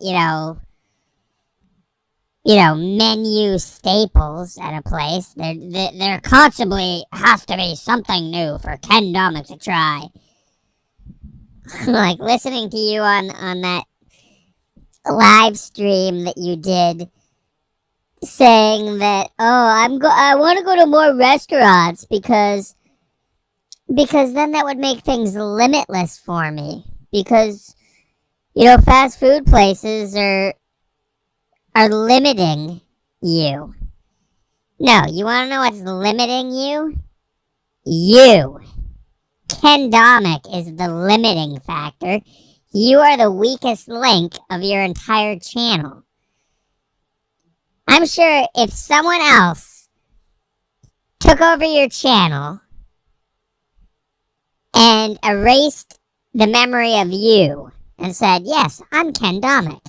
menu staples at a place. There constantly has to be something new for Ken Domik to try. Like listening to you on that live stream that you did, saying that, I want to go to more restaurants because then that would make things limitless for me. Because, fast food places are limiting you. No, you want to know what's limiting you? You. Ken Domik is the limiting factor. You are the weakest link of your entire channel. I'm sure if someone else took over your channel and erased the memory of you and said, yes, I'm Ken Domik,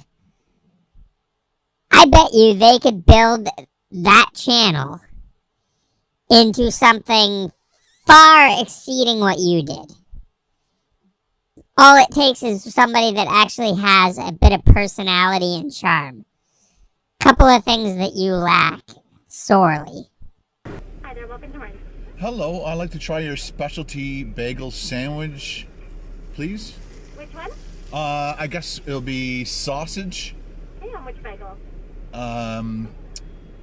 I bet you they could build that channel into something far exceeding what you did. All it takes is somebody that actually has a bit of personality and charm. Couple of things that you lack sorely. Hi there, welcome to Harvey. Hello, I'd like to try your specialty bagel sandwich, please. Which one? I guess it'll be sausage. Hey, on which bagel? Do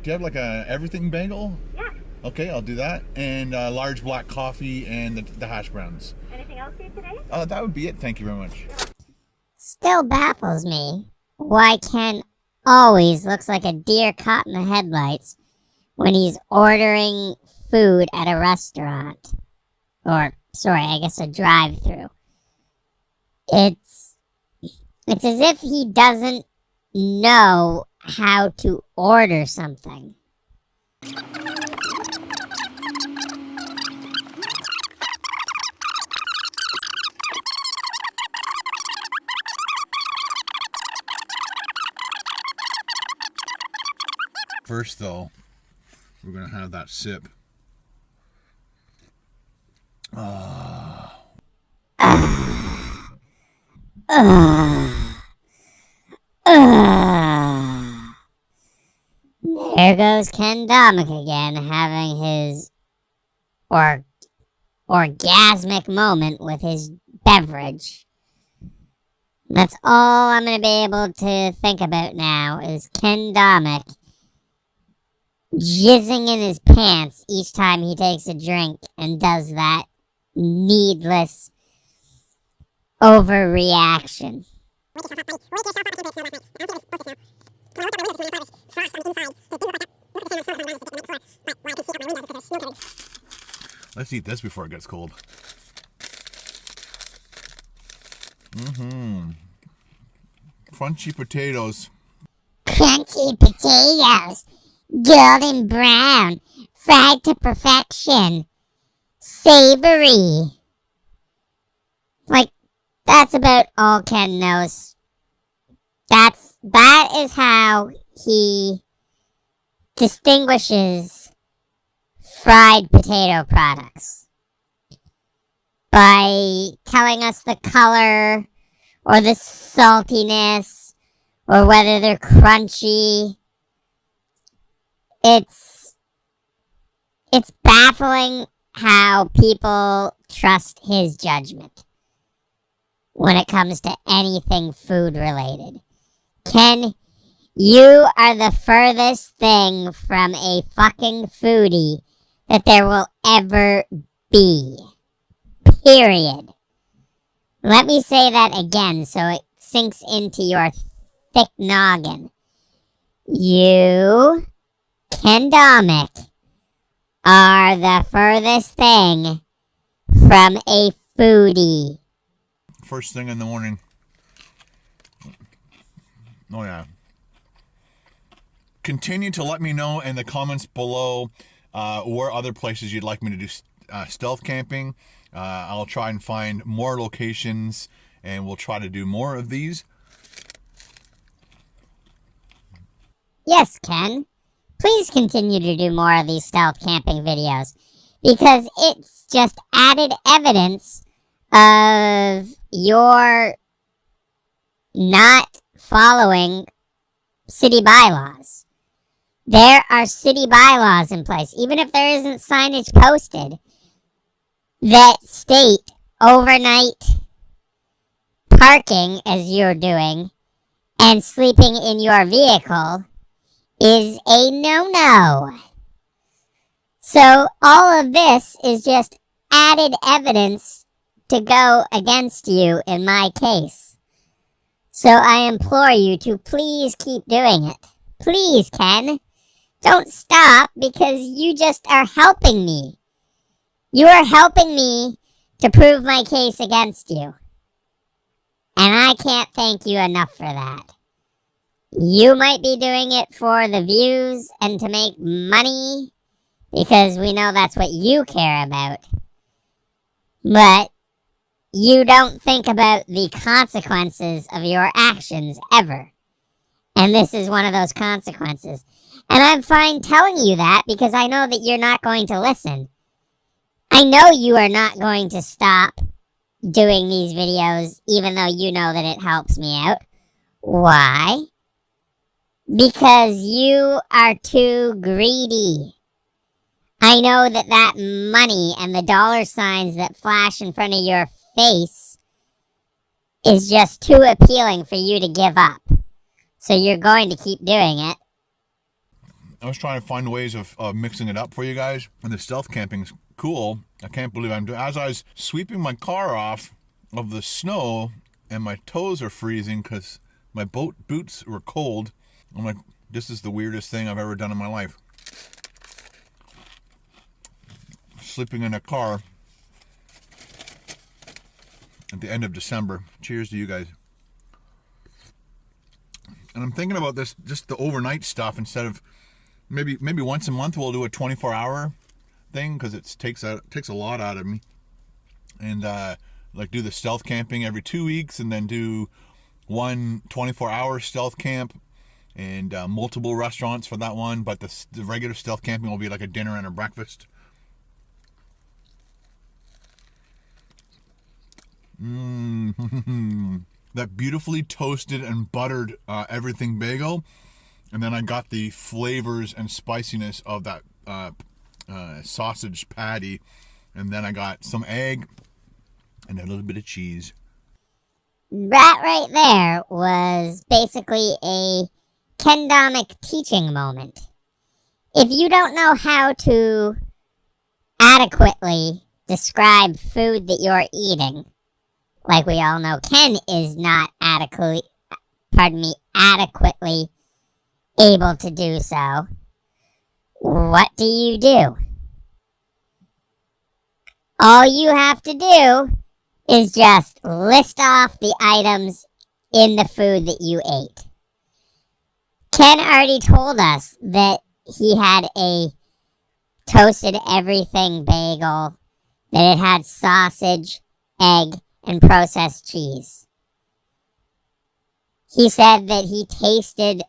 you have like a everything bagel? Yeah. Okay, I'll do that. And large black coffee and the hash browns. Anything else for you today? That would be it. Thank you very much. Still baffles me why Ken always looks like a deer caught in the headlights when he's ordering food at a restaurant. Or, sorry, I guess a drive-thru. It's as if he doesn't know how to order something. First, though, we're going to have that sip. There goes Ken Domik again, having his orgasmic moment with his beverage. That's all I'm going to be able to think about now is Ken Domik jizzing in his pants each time he takes a drink and does that needless overreaction. Let's eat this before it gets cold. Crunchy potatoes. Crunchy potatoes, golden brown, fried to perfection, savory. Like, that's about all Ken knows. That is how he distinguishes fried potato products. By telling us the color or the saltiness or whether they're crunchy. It's baffling how people trust his judgment when it comes to anything food related. Ken, you are the furthest thing from a fucking foodie that there will ever be. Period. Let me say that again so it sinks into your thick noggin. You, Ken Domik, are the furthest thing from a foodie. First thing in the morning. Oh yeah. Continue to let me know in the comments below where other places you'd like me to do stealth camping. I'll try and find more locations and we'll try to do more of these. Yes, Ken. Please continue to do more of these stealth camping videos because it's just added evidence of your not following city bylaws. There are city bylaws in place, even if there isn't signage posted, that state overnight parking, as you're doing, and sleeping in your vehicle is a no-no. So all of this is just added evidence to go against you in my case. So I implore you to please keep doing it. Please, Ken. Don't stop because you just are helping me. You are helping me to prove my case against you. And I can't thank you enough for that. You might be doing it for the views and to make money because we know that's what you care about. But you don't think about the consequences of your actions ever. And this is one of those consequences. And I'm fine telling you that because I know that you're not going to listen. I know you are not going to stop doing these videos even though you know that it helps me out. Why? Because you are too greedy. I know that that money and the dollar signs that flash in front of your face is just too appealing for you to give up. So you're going to keep doing it. I was trying to find ways of mixing it up for you guys. And the stealth camping's cool. I can't believe I'm doing. As I was sweeping my car off of the snow and my toes are freezing because my boots were cold. I'm like, this is the weirdest thing I've ever done in my life. Sleeping in a car at the end of December. Cheers to you guys. And I'm thinking about this, just the overnight stuff instead of maybe once a month we'll do a 24-hour thing because it takes a lot out of me. And like do the stealth camping every 2 weeks and then do one 24-hour stealth camp and multiple restaurants for that one. But the regular stealth camping will be like a dinner and a breakfast. That beautifully toasted and buttered everything bagel. And then I got the flavors and spiciness of that sausage patty. And then I got some egg and a little bit of cheese. That right there was basically a Ken Domik teaching moment. If you don't know how to adequately describe food that you're eating, like we all know Ken is not adequately able to do so, what do? All you have to do is just list off the items in the food that you ate. Ken already told us that he had a toasted everything bagel, that it had sausage, egg, and processed cheese. He said that he tasted,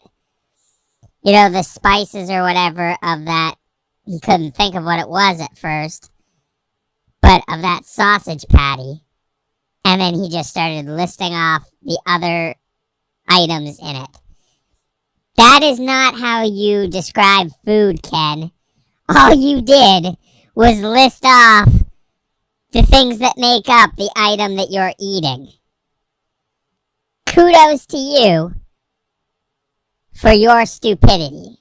the spices or whatever of that. He couldn't think of what it was at first, but of that sausage patty. And then he just started listing off the other items in it. That is not how you describe food, Ken. All you did was list off the things that make up the item that you're eating. Kudos to you for your stupidity.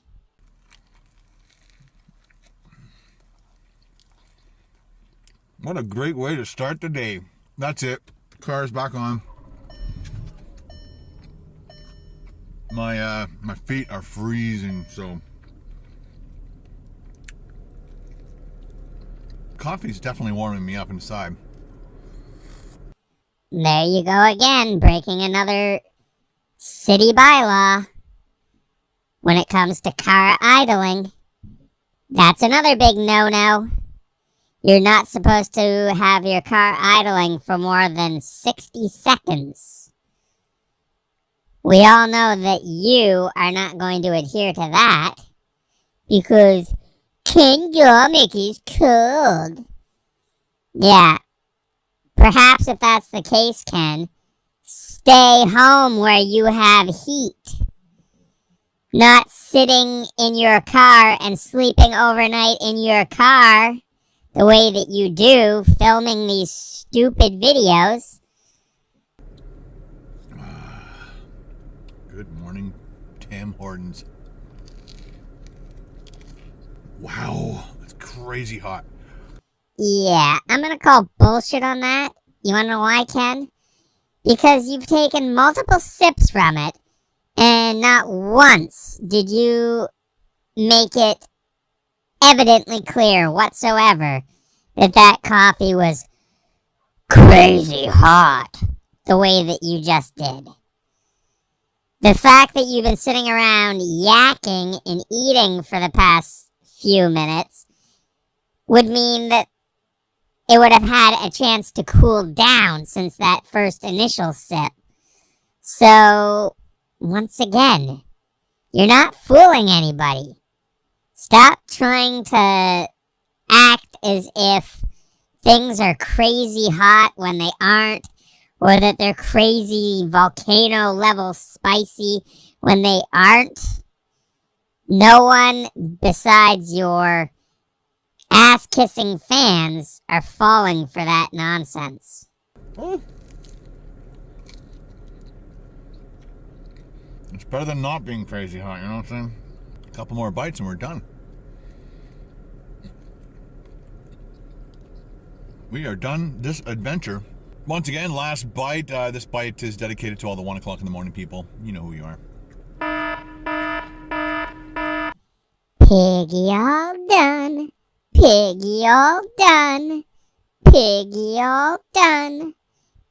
What a great way to start the day. That's it. Car's back on. My feet are freezing, so coffee's definitely warming me up inside. There you go again, breaking another city bylaw. When it comes to car idling, that's another big no-no. You're not supposed to have your car idling for more than 60 seconds. We all know that you are not going to adhere to that because King Domik is cold. Yeah, perhaps if that's the case, Ken, stay home where you have heat. Not sitting in your car and sleeping overnight in your car the way that you do, filming these stupid videos. Good morning, Tim Hortons. Wow, it's crazy hot. Yeah, I'm gonna call bullshit on that. You wanna know why, Ken? Because you've taken multiple sips from it, and not once did you make it evidently clear whatsoever that that coffee was crazy hot the way that you just did. The fact that you've been sitting around yakking and eating for the past few minutes would mean that it would have had a chance to cool down since that first initial sip. So, once again, you're not fooling anybody. Stop trying to act as if things are crazy hot when they aren't, or that they're crazy volcano level spicy when they aren't. No one besides your ass-kissing fans are falling for that nonsense. Oh. It's better than not being crazy hot, you know what I'm saying? A couple more bites and we're done. We are done this adventure. Once again, last bite. This bite is dedicated to all the 1 o'clock in the morning people. You know who you are. Piggy all done. Piggy all done. Piggy all done.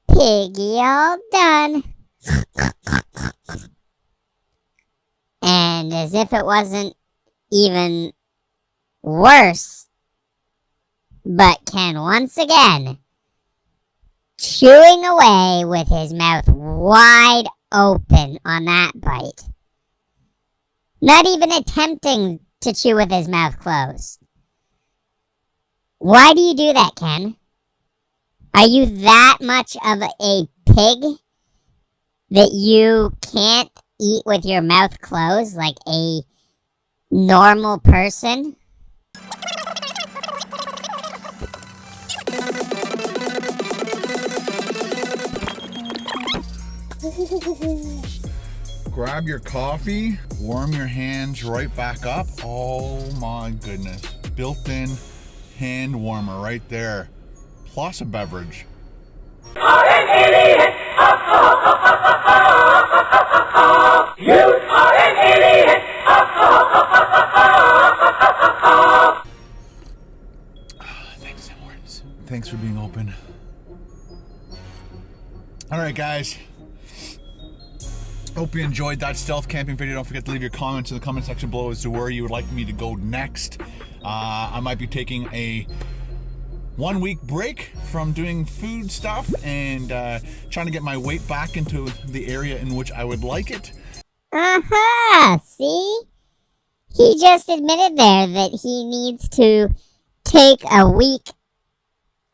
Piggy all done. And as if it wasn't even worse, but Ken once again chewing away with his mouth wide open on that bite. Not even attempting to chew with his mouth closed. Why do you do that, Ken? Are you that much of a pig that you can't eat with your mouth closed like a normal person? grab your coffee, warm your hands right back up. Oh my goodness. Built-in hand warmer right there. Plus a beverage. You are an idiot. Thanks, Tim Hortons. Thanks for being open. All right, guys. Hope you enjoyed that stealth camping video. Don't forget to leave your comments in the comment section below as to where you would like me to go next. I might be taking a 1 week break from doing food stuff and trying to get my weight back into the area in which I would like it. See? He just admitted there that he needs to take a week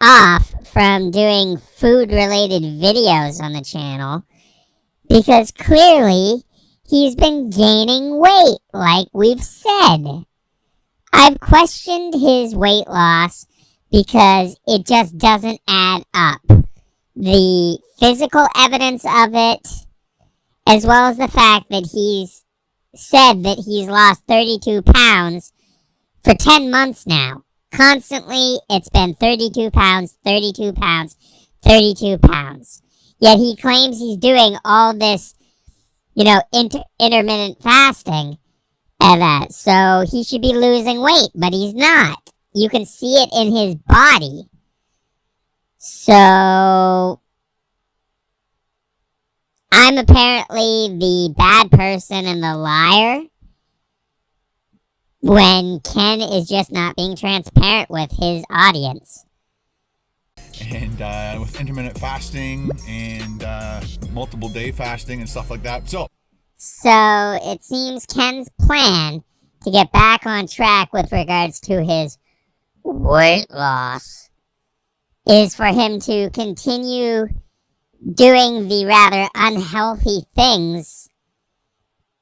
off from doing food-related videos on the channel because clearly he's been gaining weight, like we've said. I've questioned his weight loss because it just doesn't add up. The physical evidence of it, as well as the fact that he's said that he's lost 32 pounds for 10 months now. Constantly, it's been 32 pounds, 32 pounds, 32 pounds. Yet he claims he's doing all this, intermittent fasting and that. So he should be losing weight, but he's not. You can see it in his body. So I'm apparently the bad person and the liar when Ken is just not being transparent with his audience. And with intermittent fasting and multiple day fasting and stuff like that. So it seems Ken's plan to get back on track with regards to his weight loss is for him to continue doing the rather unhealthy things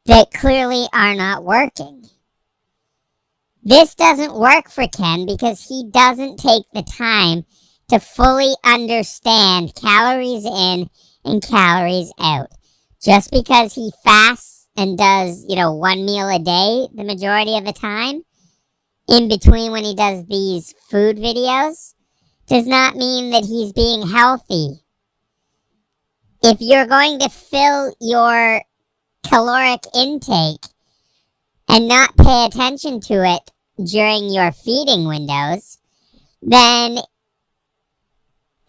that clearly are not working. This doesn't work for Ken because he doesn't take the time to fully understand calories in and calories out. Just because he fasts and does, one meal a day the majority of the time, in between when he does these food videos, does not mean that he's being healthy. If you're going to fill your caloric intake and not pay attention to it during your feeding windows, then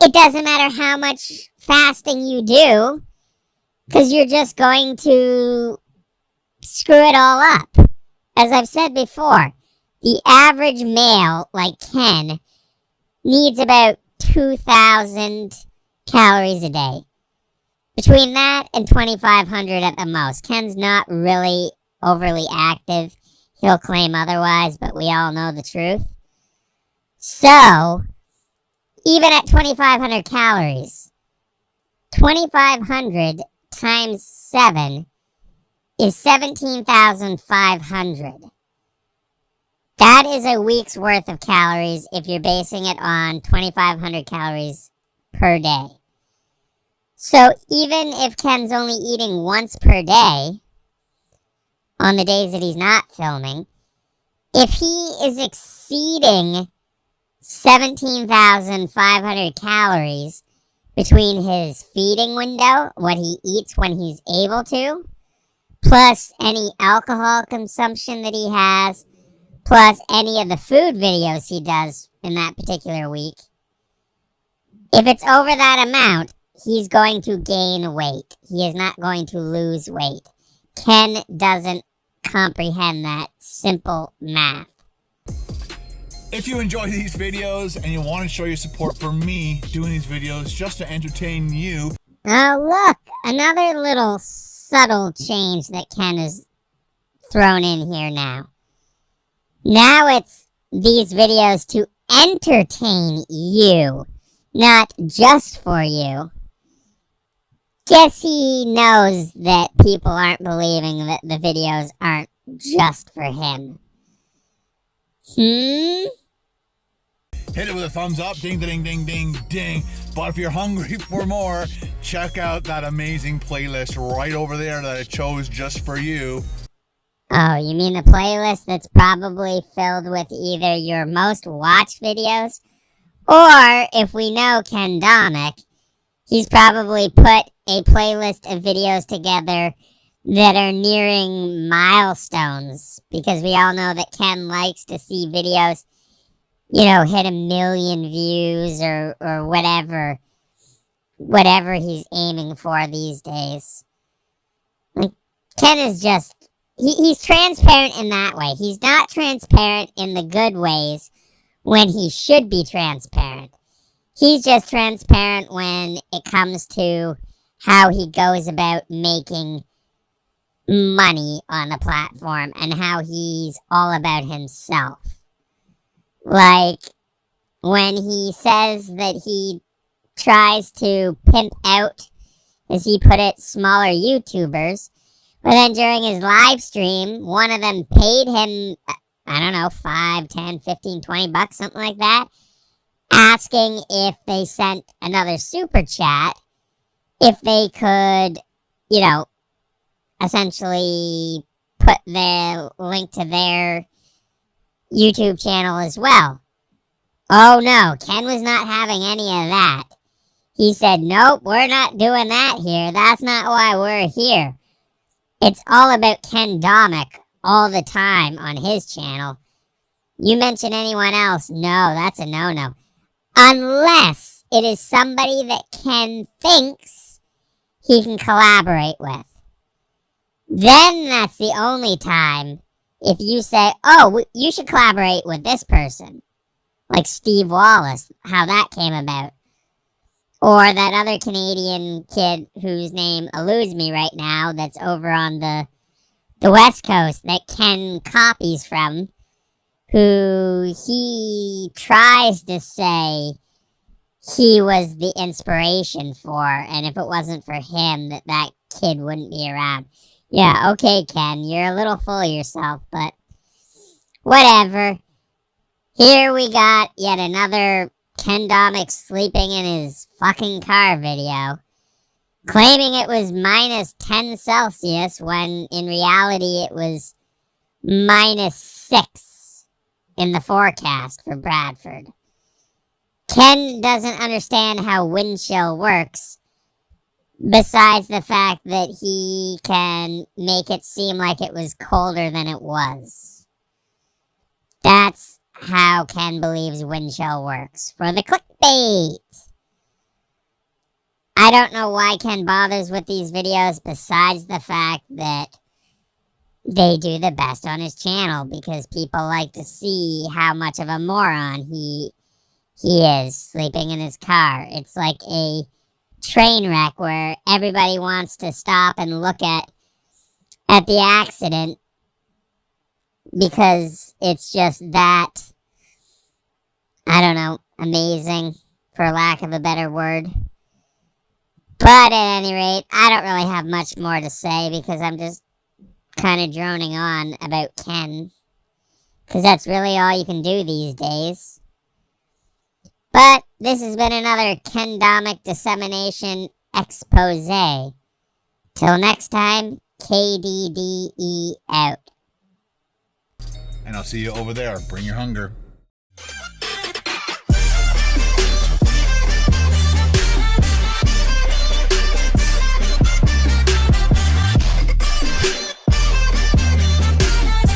it doesn't matter how much fasting you do, because you're just going to screw it all up. As I've said before, the average male, like Ken, needs about 2,000 calories a day. Between that and 2,500 at the most. Ken's not really overly active. He'll claim otherwise, but we all know the truth. So, even at 2,500 calories, 2,500 times 7 is 17,500. That is a week's worth of calories if you're basing it on 2,500 calories per day. So even if Ken's only eating once per day, on the days that he's not filming, if he is exceeding 17,500 calories between his feeding window, what he eats when he's able to, plus any alcohol consumption that he has, plus any of the food videos he does in that particular week, if it's over that amount, he's going to gain weight. He is not going to lose weight. Ken doesn't comprehend that simple math. if you enjoy these videos and you want to show your support for me doing these videos just to entertain you. Oh, look, another little subtle change that Ken has thrown in here now. Now it's these videos to entertain you, not just for you. Guess he knows that people aren't believing that the videos aren't just for him. Hit it with a thumbs up, ding, ding, ding, ding, ding. But if you're hungry for more, check out that amazing playlist right over there that I chose just for you. Oh, you mean the playlist that's probably filled with either your most watched videos, or if we know Ken Domik, he's probably put a playlist of videos together that are nearing milestones, because we all know that Ken likes to see videos, you know, hit 1 million views or whatever he's aiming for these days. Like, Ken is just, he's transparent in that way. He's not transparent in the good ways when he should be transparent. He's just transparent when it comes to how he goes about making money on the platform and how he's all about himself. Like, when he says that he tries to pimp out, as he put it, smaller YouTubers, but then during his live stream, one of them paid him, I don't know, 5, 10, 15, 20 bucks, something like that, asking if they sent another super chat, if they could, you know, essentially put their link to their YouTube channel as well. Oh no, Ken was not having any of that. He said, nope, we're not doing that here. That's not why we're here. It's all about Ken Domik all the time on his channel. You mention anyone else, no, that's a no-no. Unless it is somebody that Ken thinks he can collaborate with. Then that's the only time if you say, oh, you should collaborate with this person. Like Steve Wallace, how that came about. Or that other Canadian kid whose name eludes me right now that's over on the West Coast that Ken copies from, who he tries to say he was the inspiration for, and if it wasn't for him, that kid wouldn't be around. Yeah, okay, Ken, you're a little full of yourself, but whatever. Here we got yet another Ken Domik sleeping in his fucking car video, claiming it was minus 10 Celsius when in reality it was minus 6 in the forecast for Bradford. Ken doesn't understand how wind chill works, besides the fact that he can make it seem like it was colder than it was. That's how Ken believes wind chill works. For the clickbait! I don't know why Ken bothers with these videos, besides the fact that they do the best on his channel, because people like to see how much of a moron he is sleeping in his car. It's like a train wreck where everybody wants to stop and look at the accident because it's just that, I don't know, amazing, for lack of a better word. But at any rate, I don't really have much more to say because I'm just kind of droning on about Ken, because that's really all you can do these days. But this has been another Ken Domik dissemination expose. Till next time, KDDE out. And I'll see you over there. Bring your hunger.